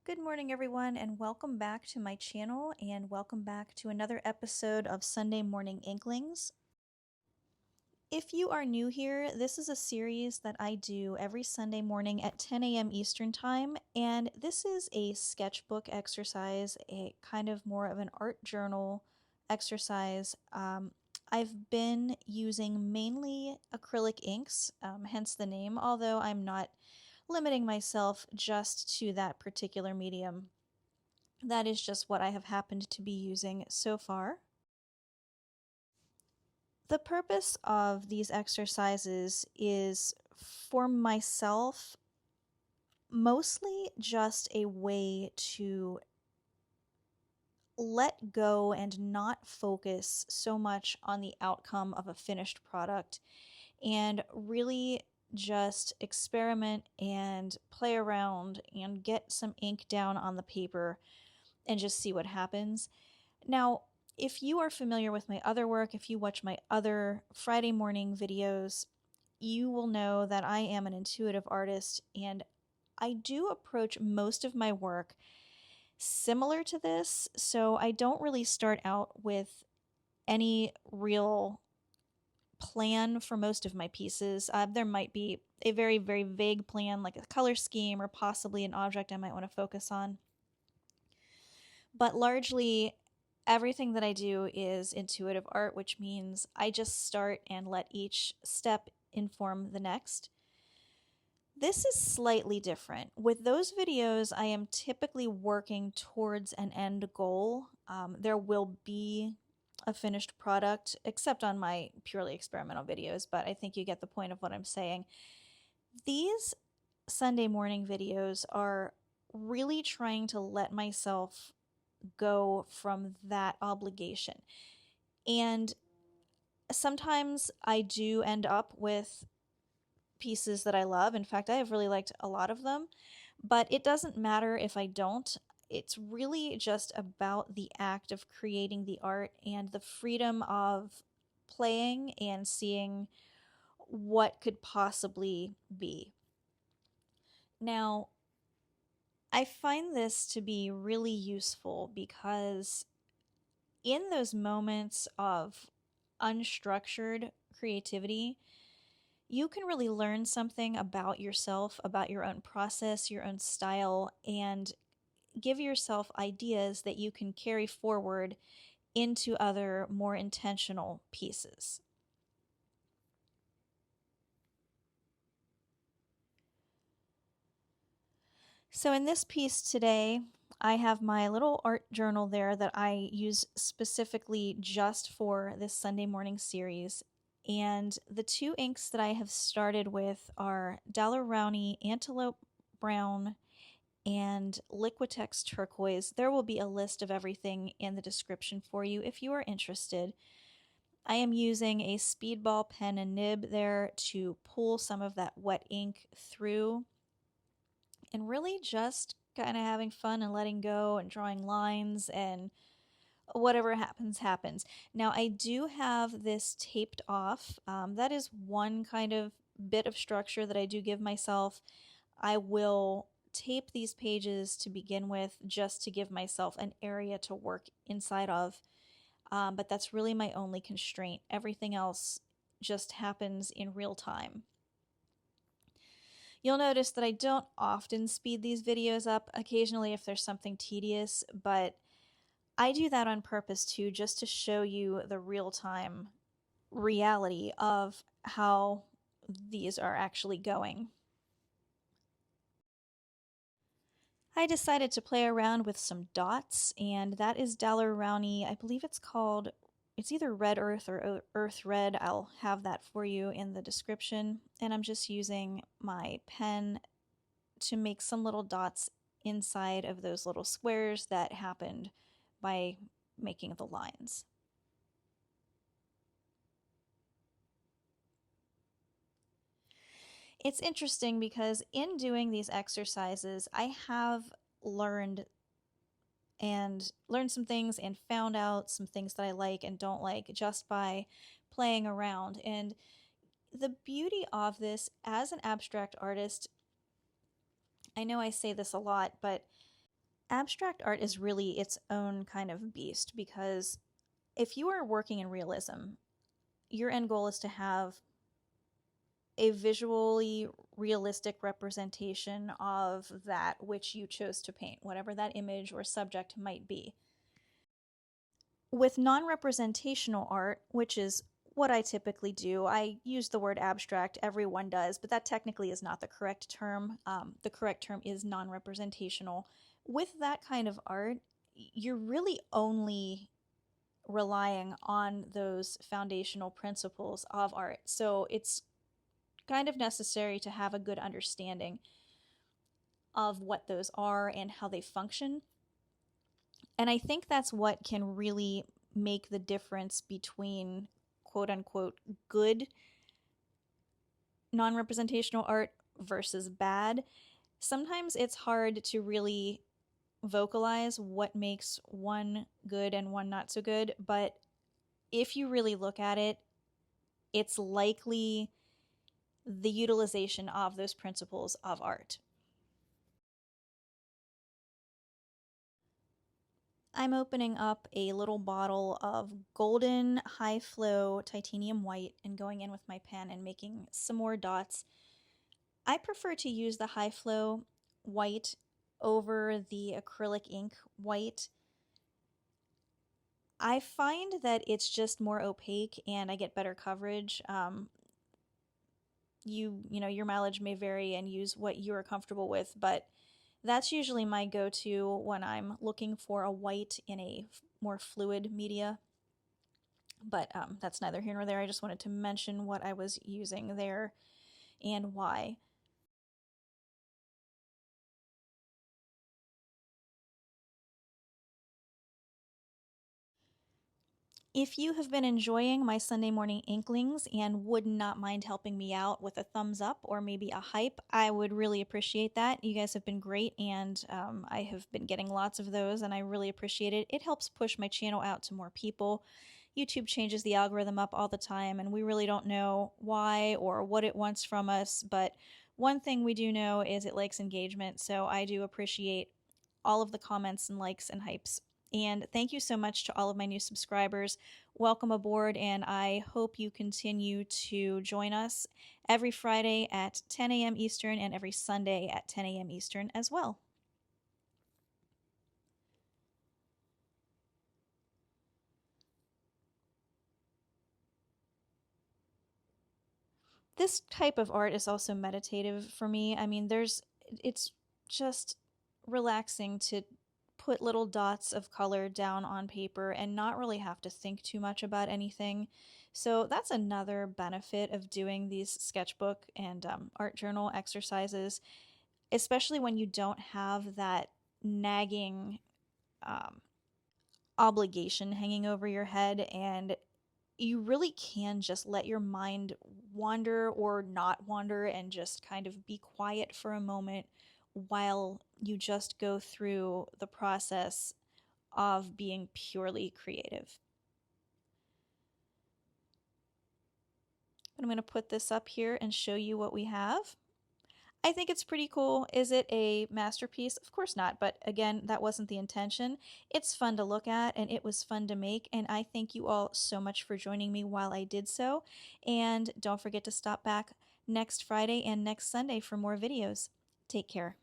Good morning, everyone, and welcome back to my channel, and welcome back to another episode of Sunday Morning Inklings. If you are new here, this is a series that I do every Sunday morning at 10 a.m. Eastern Time, and this is a sketchbook exercise, a kind of more of an art journal exercise. I've been using mainly acrylic inks, hence the name, although I'm not limiting myself just to that particular medium. That is just what I have happened to be using so far. The purpose of these exercises is for myself mostly just a way to let go and not focus so much on the outcome of a finished product and really just experiment and play around and get some ink down on the paper and just see what happens. Now, if you are familiar with my other work, if you watch my other Friday morning videos, you will know that I am an intuitive artist and I do approach most of my work similar to this. So I don't really start out with any real plan for most of my pieces. There might be a very, very vague plan, like a color scheme or possibly an object I might want to focus on. But largely, everything that I do is intuitive art, which means I just start and let each step inform the next. This is slightly different. With those videos, I am typically working towards an end goal. There will be a finished product, except on my purely experimental videos, but I think you get the point of what I'm saying. These Sunday morning videos are really trying to let myself go from that obligation. And sometimes I do end up with pieces that I love. In fact, I have really liked a lot of them, but it doesn't matter if I don't. It's really just about the act of creating the art and the freedom of playing and seeing what could possibly be. Now, I find this to be really useful because in those moments of unstructured creativity, you can really learn something about yourself, about your own process, your own style, and give yourself ideas that you can carry forward into other more intentional pieces. So in this piece today, I have my little art journal there that I use specifically just for this Sunday morning series. And the two inks that I have started with are Rowney Antelope Brown and Liquitex Turquoise. There will be a list of everything in the description for you if you are interested. I am using a speedball pen and nib there to pull some of that wet ink through and really just kind of having fun and letting go and drawing lines, and whatever happens, happens. Now, I do have this taped off. That is one kind of bit of structure that I do give myself. I will tape these pages to begin with just to give myself an area to work inside of. But that's really my only constraint. Everything else just happens in real time. You'll notice that I don't often speed these videos up, occasionally if there's something tedious, but I do that on purpose too, just to show you the real-time reality of how these are actually going. I decided to play around with some dots, and that is Rowney. I believe it's either Red Earth or Earth Red. I'll have that for you in the description. And I'm just using my pen to make some little dots inside of those little squares that happened by making the lines. It's interesting because in doing these exercises, I have learned some things and found out some things that I like and don't like just by playing around. And the beauty of this as an abstract artist, I know I say this a lot, but Abstract art is really its own kind of beast because if you are working in realism, your end goal is to have a visually realistic representation of that which you chose to paint, whatever that image or subject might be. With non representational art, which is what I typically do, I use the word abstract, everyone does, but that technically is not the correct term. The correct term is non representational. With that kind of art, you're really only relying on those foundational principles of art. So it's kind of necessary to have a good understanding of what those are and how they function. And I think that's what can really make the difference between quote unquote good non representational art versus bad. Sometimes it's hard to really vocalize what makes one good and one not so good, but if you really look at it, it's likely the utilization of those principles of art. I'm opening up a little bottle of golden high flow titanium white and going in with my pen and making some more dots. I prefer to use the high flow white over the acrylic ink white. I find that it's just more opaque and I get better coverage. Your mileage may vary and use what you're comfortable with, but that's usually my go-to when I'm looking for a white in a more fluid media. But that's neither here nor there. I just wanted to mention what I was using there and why. If you have been enjoying my Sunday Morning Inklings and would not mind helping me out with a thumbs up or maybe a hype, I would really appreciate that. You guys have been great, and I have been getting lots of those, and I really appreciate it. It helps push my channel out to more people. YouTube changes the algorithm up all the time, and we really don't know why or what it wants from us, but one thing we do know is it likes engagement, so I do appreciate all of the comments and likes and hypes. And thank you so much to all of my new subscribers. Welcome aboard, and I hope you continue to join us every Friday at 10 a.m. Eastern and every Sunday at 10 a.m. Eastern as well. This type of art is also meditative for me. I mean, it's just relaxing to put little dots of color down on paper and not really have to think too much about anything. So that's another benefit of doing these sketchbook and art journal exercises, especially when you don't have that nagging um, obligation hanging over your head, and you really can just let your mind wander or not wander and just kind of be quiet for a moment while you just go through the process of being purely creative. I'm going to put this up here and show you what we have. I think it's pretty cool. Is it a masterpiece? Of course not, but again, that wasn't the intention. It's fun to look at and it was fun to make, and I thank you all so much for joining me while I did so. And don't forget to stop back next Friday and next Sunday for more videos. Take care.